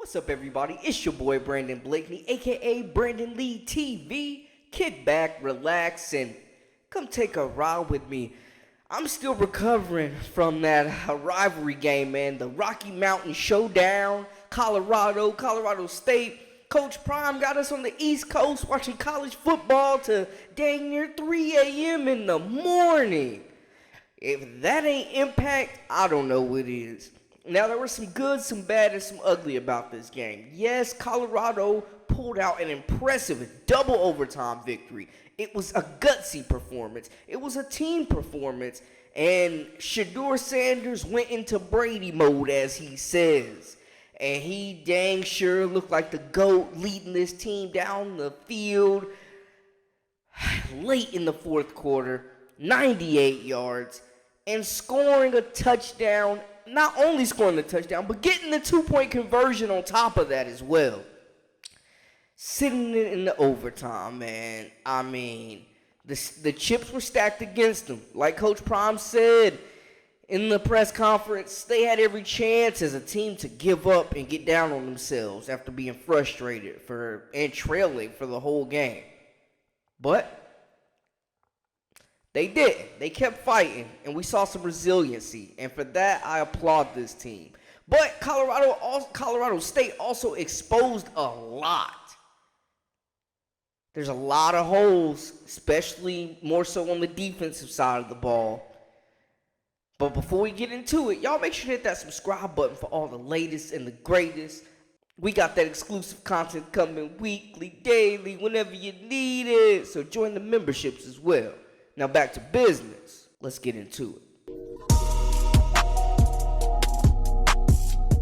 What's up, everybody? It's your boy Brandon Blakeney, aka Brandon Lee TV. Kick back, relax, and come take a ride with me. I'm still recovering from that rivalry game, man. The Rocky Mountain Showdown, Colorado State. Coach Prime got us on the East Coast watching college football to dang near 3 a.m. in the morning. If that ain't impact, I don't know what is. Now, there were some good, some bad, and some ugly about this game. Yes, Colorado pulled out an impressive double overtime victory. It was a gutsy performance. It was a team performance. And Shedeur Sanders went into Brady mode, as he says. And he dang sure looked like the GOAT leading this team down the field. Late in the fourth quarter, 98 yards, and scoring a touchdown. Not only scoring the touchdown, but getting the 2-point conversion on top of that as well. Sitting in the overtime, man. I mean, the chips were stacked against them. Like Coach Prime said in the press conference, they had every chance as a team to give up and get down on themselves after being frustrated and trailing for the whole game. But they didn't. They kept fighting, and we saw some resiliency. And for that, I applaud this team. But Colorado State also exposed a lot. There's a lot of holes, especially more so on the defensive side of the ball. But before we get into it, y'all make sure to hit that subscribe button for all the latest and the greatest. We got that exclusive content coming weekly, daily, whenever you need it. So join the memberships as well. Now back to business. Let's get into it.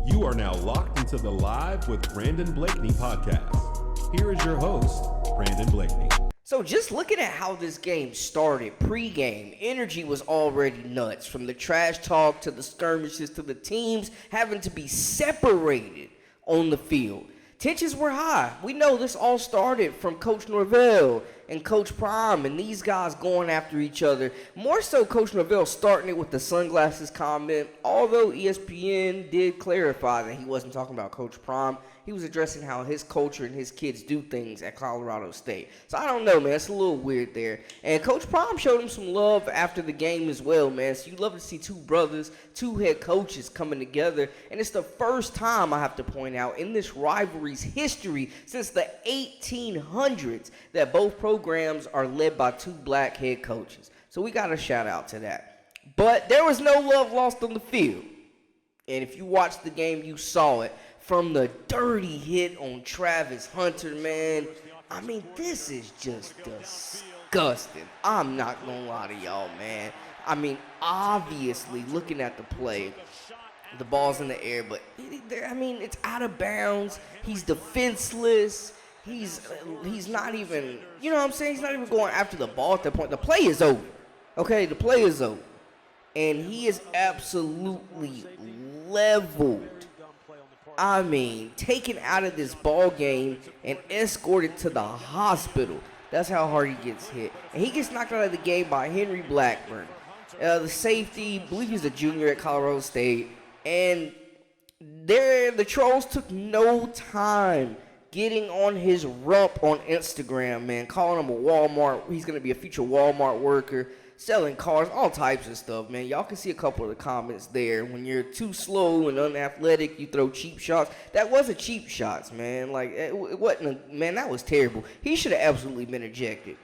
You are now locked into the Live with Brandon Blakeney podcast. Here is your host, Brandon Blakeney. So just looking at how this game started, pre-game, energy was already nuts. From the trash talk to the skirmishes to the teams having to be separated on the field. Tensions were high. We know this all started from Coach Norvell and Coach Prime and these guys going after each other. More so Coach Norvell starting it with the sunglasses comment, although ESPN did clarify that he wasn't talking about Coach Prime. He was addressing how his culture and his kids do things at Colorado State. So I don't know, man. It's a little weird there. And Coach Prime showed him some love after the game as well, man. So you love to see two brothers, two head coaches coming together. And it's the first time, I have to point out, in this rivalry's history since the 1800s that both programs are led by two black head coaches. So we got to shout out to that. But there was no love lost on the field. And if you watched the game, you saw it. From the dirty hit on Travis Hunter, man. I mean, this is just disgusting. I'm not going to lie to y'all, man. I mean, obviously, looking at the play, the ball's in the air, but, it's out of bounds. He's defenseless. He's not even, you know what I'm saying? He's not even going after the ball at that point. The play is over. Okay, the play is over. And he is absolutely leveled. I mean, taken out of this ball game and escorted to the hospital. That's how hard he gets hit. And he gets knocked out of the game by Henry Blackburn. The safety, I believe he's a junior at Colorado State. And the trolls took no time getting on his rump on Instagram, man. Calling him a Walmart. He's going to be a future Walmart worker. Selling cars, all types of stuff, man. Y'all can see a couple of the comments there. When you're too slow and unathletic, you throw cheap shots. That wasn't cheap shots, man. Like, it wasn't, man, that was terrible. He should have absolutely been ejected.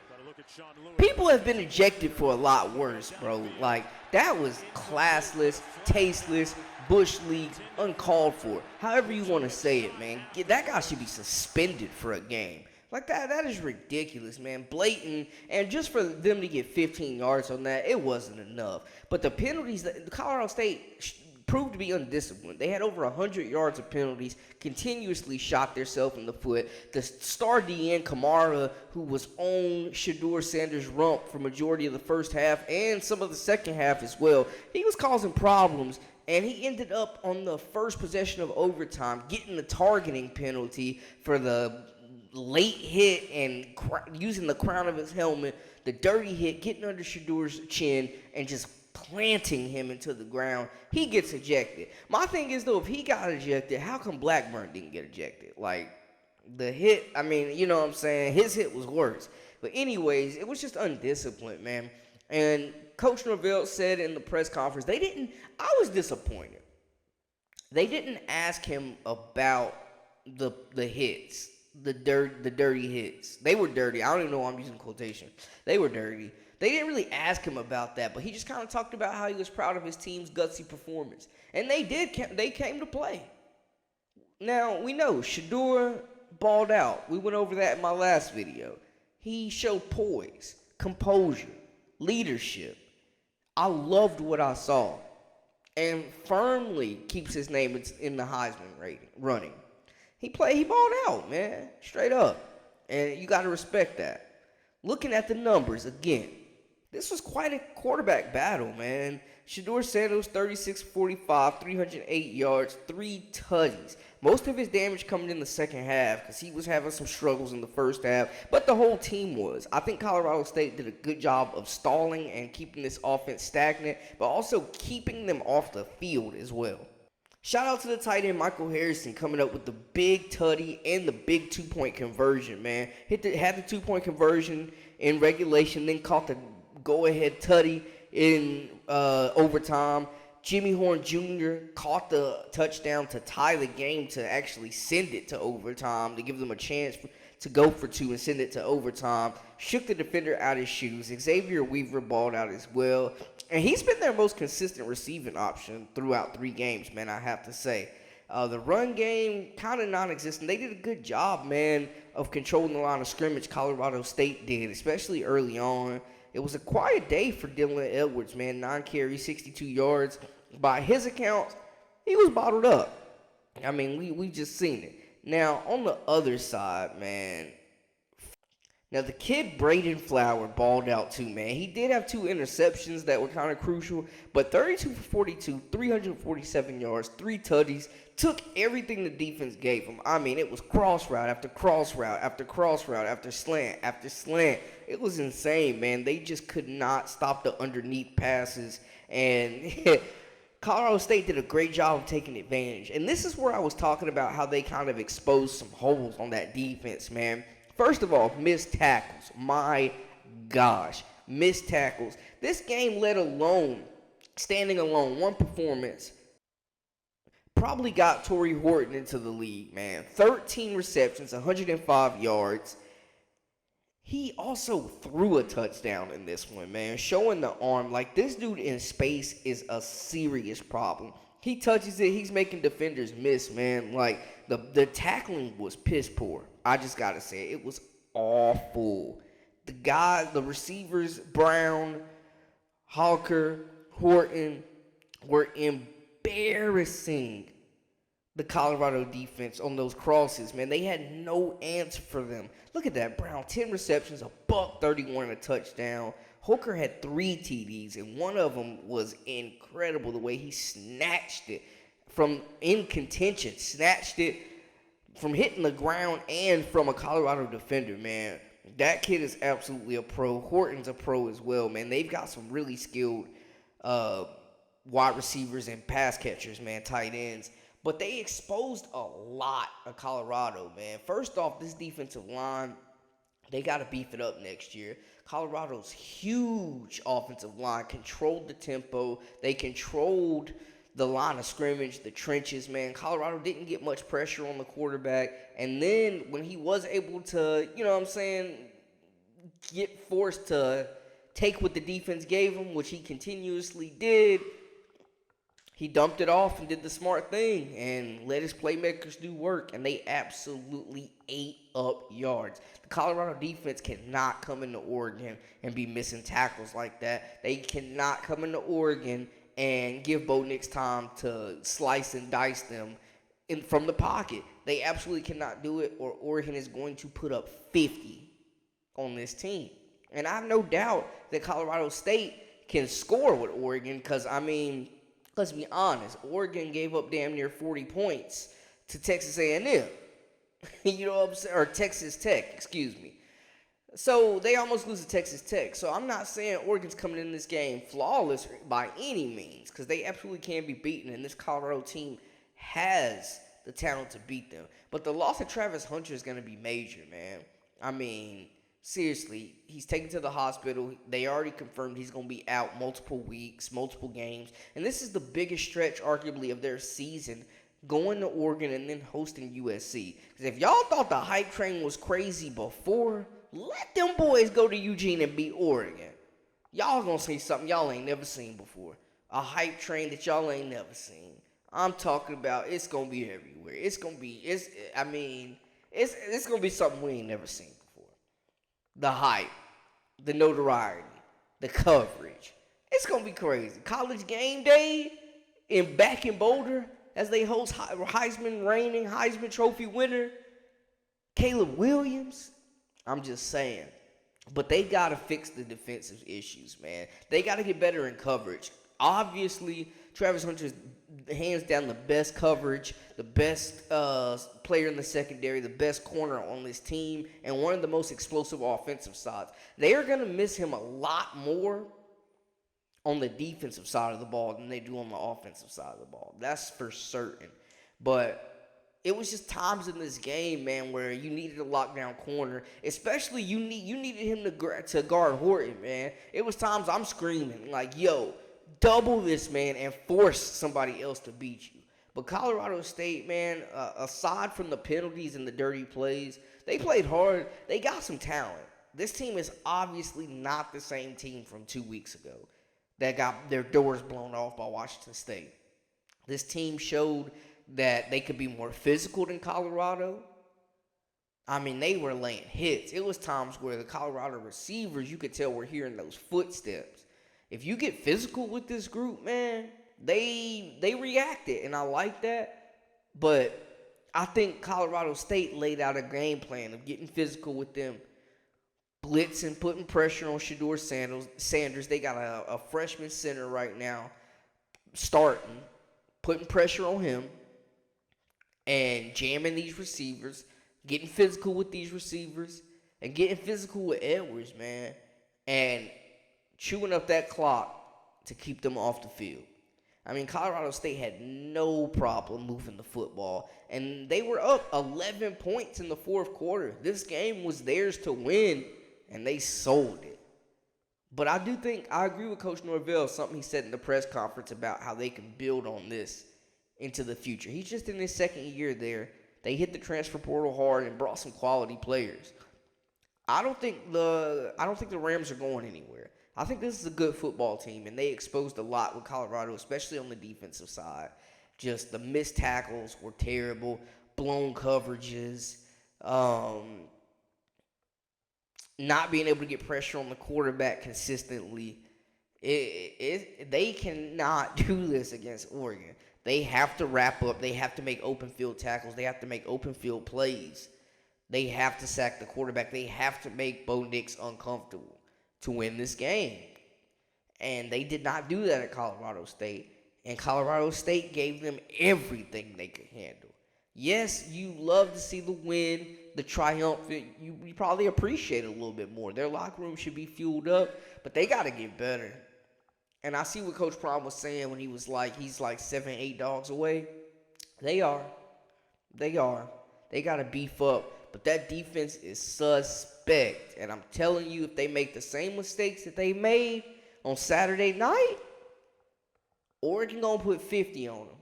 People have been ejected for a lot worse, bro. Like, that was classless, tasteless, bush league, uncalled for. However you want to say it, man. That guy should be suspended for a game. Like, that is ridiculous, man. Blatant. And just for them to get 15 yards on that, it wasn't enough. But the penalties, Colorado State proved to be undisciplined. They had over 100 yards of penalties, continuously shot themselves in the foot. The star DN, Kamara, who was on Shedeur Sanders' rump for majority of the first half and some of the second half as well, he was causing problems. And he ended up on the first possession of overtime getting the targeting penalty for the late hit and using the crown of his helmet, the dirty hit, getting under Shedeur's chin, and just planting him into the ground. He gets ejected. My thing is, though, if he got ejected, how come Blackburn didn't get ejected? Like, the hit, I mean, you know what I'm saying? His hit was worse. But anyways, it was just undisciplined, man. And Coach Norvell said in the press conference, I was disappointed. They didn't ask him about the hits, the dirty hits. They were dirty. I don't even know why I'm using quotation. They were dirty. They didn't really ask him about that, but he just kind of talked about how he was proud of his team's gutsy performance. And they came to play. Now, we know Shedeur balled out. We went over that in my last video. He showed poise, composure, leadership. I loved what I saw. And firmly keeps his name in the Heisman running. He balled out, man, straight up. And you got to respect that. Looking at the numbers again, this was quite a quarterback battle, man. Shedeur Sanders, 36-45, 308 yards, 3 tutties. Most of his damage coming in the second half because he was having some struggles in the first half, but the whole team was. I think Colorado State did a good job of stalling and keeping this offense stagnant, but also keeping them off the field as well. Shout out to the tight end Michael Harrison coming up with the big tutty and the big 2-point conversion, man. Had the 2-point conversion in regulation, then caught the go-ahead tutty in overtime. Jimmy Horn Jr. caught the touchdown to tie the game to actually send it to overtime, to give them a chance to go for 2 and send it to overtime. Shook the defender out his shoes. Xavier Weaver balled out as well. And he's been their most consistent receiving option throughout 3 games, man, I have to say. The run game, kind of non-existent. They did a good job, man, of controlling the line of scrimmage. Colorado State did, especially early on. It was a quiet day for Dylan Edwards, man. 9 carries, 62 yards. By his account, he was bottled up. I mean, we just seen it. Now, on the other side, man. Now, the kid Braden Flower balled out too, man. He did have 2 interceptions that were kind of crucial. But 32 for 42, 347 yards, 3 tutties. Took everything the defense gave him. I mean, it was cross route after cross route after cross route after slant after slant. It was insane, man. They just could not stop the underneath passes. And Colorado State did a great job of taking advantage. And this is where I was talking about how they kind of exposed some holes on that defense, man. First of all, missed tackles. My gosh, missed tackles. This game, let alone, standing alone, one performance, probably got Torrey Horton into the league, man. 13 receptions, 105 yards. He also threw a touchdown in this one, man, showing the arm. Like, this dude in space is a serious problem. He touches it, he's making defenders miss, man. Like, the tackling was piss poor. I just got to say, it was awful. The receivers, Brown, Hawker, Horton, were embarrassing the Colorado defense on those crosses, man. They had no answer for them. Look at that. Brown, 10 receptions, a $131 and a touchdown. Hooker had 3 TDs, and one of them was incredible, the way he snatched it from in contention, snatched it from hitting the ground and from a Colorado defender, man. That kid is absolutely a pro. Horton's a pro as well, man. They've got some really skilled wide receivers and pass catchers, man, tight ends. But they exposed a lot of Colorado, man. First off, this defensive line, they got to beef it up next year. Colorado's huge offensive line controlled the tempo. They controlled the line of scrimmage, the trenches, man. Colorado didn't get much pressure on the quarterback. And then when he was able to, you know what I'm saying, get forced to take what the defense gave him, which he continuously did, he dumped it off and did the smart thing and let his playmakers do work, and they absolutely ate up yards. The Colorado defense cannot come into Oregon and be missing tackles like that. They cannot come into Oregon and give Bo Nix time to slice and dice them from the pocket. They absolutely cannot do it, or Oregon is going to put up 50 on this team. And I have no doubt that Colorado State can score with Oregon because, I mean, let's be honest, Oregon gave up damn near 40 points to Texas A&M. You know what I'm saying? Or Texas Tech, excuse me. So they almost lose to Texas Tech. So I'm not saying Oregon's coming in this game flawless by any means, because they absolutely can be beaten, and this Colorado team has the talent to beat them. But the loss of Travis Hunter is going to be major, man. I mean, seriously, he's taken to the hospital. They already confirmed he's going to be out multiple weeks, multiple games. And this is the biggest stretch, arguably, of their season, going to Oregon and then hosting USC. Because if y'all thought the hype train was crazy before, let them boys go to Eugene and beat Oregon. Y'all gonna see something y'all ain't never seen before. A hype train that y'all ain't never seen. I'm talking about it's gonna be everywhere. It's gonna be gonna be something we ain't never seen before. The hype, the notoriety, the coverage. It's gonna be crazy. College game day back in Boulder as they host reigning Heisman Trophy winner Caleb Williams. I'm just saying. But they got to fix the defensive issues, man. They got to get better in coverage. Obviously, Travis Hunter's hands down the best coverage, the best player in the secondary, the best corner on this team, and one of the most explosive offensive sides. They are going to miss him a lot more on the defensive side of the ball than they do on the offensive side of the ball. That's for certain. But it was just times in this game, man, where you needed a lockdown corner. Especially you needed him to guard Horton, man. It was times I'm screaming like, "Yo, double this, man, and force somebody else to beat you." But Colorado State, man, aside from the penalties and the dirty plays, they played hard. They got some talent. This team is obviously not the same team from 2 weeks ago that got their doors blown off by Washington State. This team showed that they could be more physical than Colorado. I mean, they were laying hits. It was times where the Colorado receivers, you could tell, were hearing those footsteps. If you get physical with this group, man, they reacted, and I like that. But I think Colorado State laid out a game plan of getting physical with them, blitzing, putting pressure on Shedeur Sanders. They got a freshman center right now starting, putting pressure on him, and jamming these receivers, getting physical with these receivers, and getting physical with Edwards, man, and chewing up that clock to keep them off the field. I mean, Colorado State had no problem moving the football, and they were up 11 points in the fourth quarter. This game was theirs to win, and they sold it. But I agree with Coach Norvell, something he said in the press conference about how they can build on this into the future. He's just in his second year there. They hit the transfer portal hard and brought some quality players. I don't think the Rams are going anywhere. I think this is a good football team, and they exposed a lot with Colorado, especially on the defensive side. Just the missed tackles were terrible, blown coverages, not being able to get pressure on the quarterback consistently. They cannot do this against Oregon. They have to wrap up. They have to make open field tackles. They have to make open field plays. They have to sack the quarterback. They have to make Bo Nix uncomfortable to win this game. And they did not do that at Colorado State. And Colorado State gave them everything they could handle. Yes, you love to see the win, the triumph. You probably appreciate it a little bit more. Their locker room should be fueled up, but they got to get better. And I see what Coach Prime was saying when he's like 7, 8 dogs away. They are. They got to beef up. But that defense is suspect. And I'm telling you, if they make the same mistakes that they made on Saturday night, Oregon going to put 50 on them.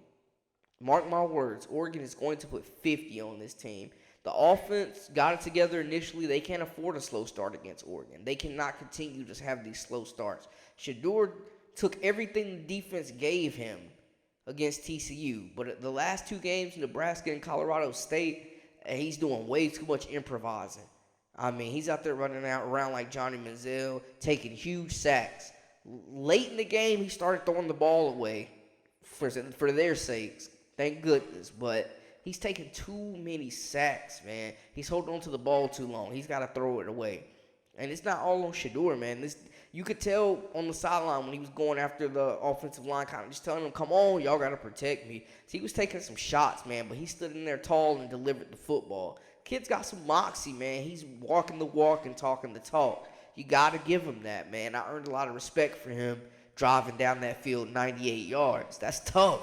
Mark my words. Oregon is going to put 50 on this team. The offense got it together initially. They can't afford a slow start against Oregon. They cannot continue to have these slow starts. Shedeur took everything the defense gave him against TCU. But the last two games, Nebraska and Colorado State, he's doing way too much improvising. I mean, he's out there running around like Johnny Manziel, taking huge sacks. Late in the game, he started throwing the ball away for their sakes. Thank goodness. But he's taking too many sacks, man. He's holding on to the ball too long. He's got to throw it away. And it's not all on Shador, man. You could tell on the sideline when he was going after the offensive line, kind of just telling them, come on, y'all got to protect me. So he was taking some shots, man, but he stood in there tall and delivered the football. Kid's got some moxie, man. He's walking the walk and talking the talk. You got to give him that, man. I earned a lot of respect for him driving down that field 98 yards. That's tough.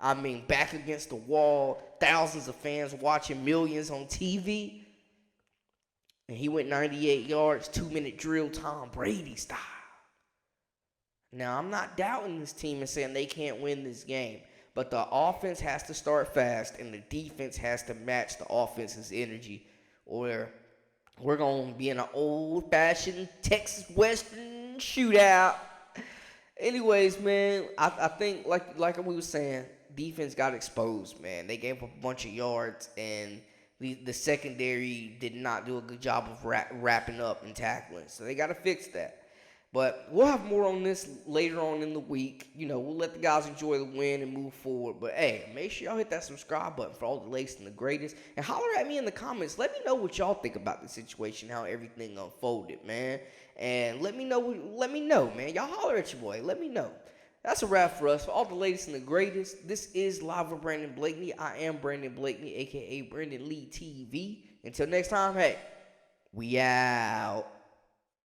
I mean, back against the wall, thousands of fans watching, millions on TV. And he went 98 yards, 2-minute drill, Tom Brady style. Now, I'm not doubting this team and saying they can't win this game. But the offense has to start fast, and the defense has to match the offense's energy, or we're going to be in an old-fashioned Texas Western shootout. Anyways, man, I think, like we were saying, defense got exposed, man. They gave up a bunch of yards, and the secondary did not do a good job of wrapping up and tackling. So they got to fix that. But we'll have more on this later on in the week. We'll let the guys enjoy the win and move forward. But, hey, make sure y'all hit that subscribe button for all the latest and the greatest. And holler at me in the comments. Let me know what y'all think about the situation, how everything unfolded, man. And let me know, man. Y'all holler at your boy. Let me know. That's a wrap for us. For all the latest and the greatest, this is Live with Brandon Blakeney. I am Brandon Blakeney, a.k.a. Brandon Lee TV. Until next time, hey, we out.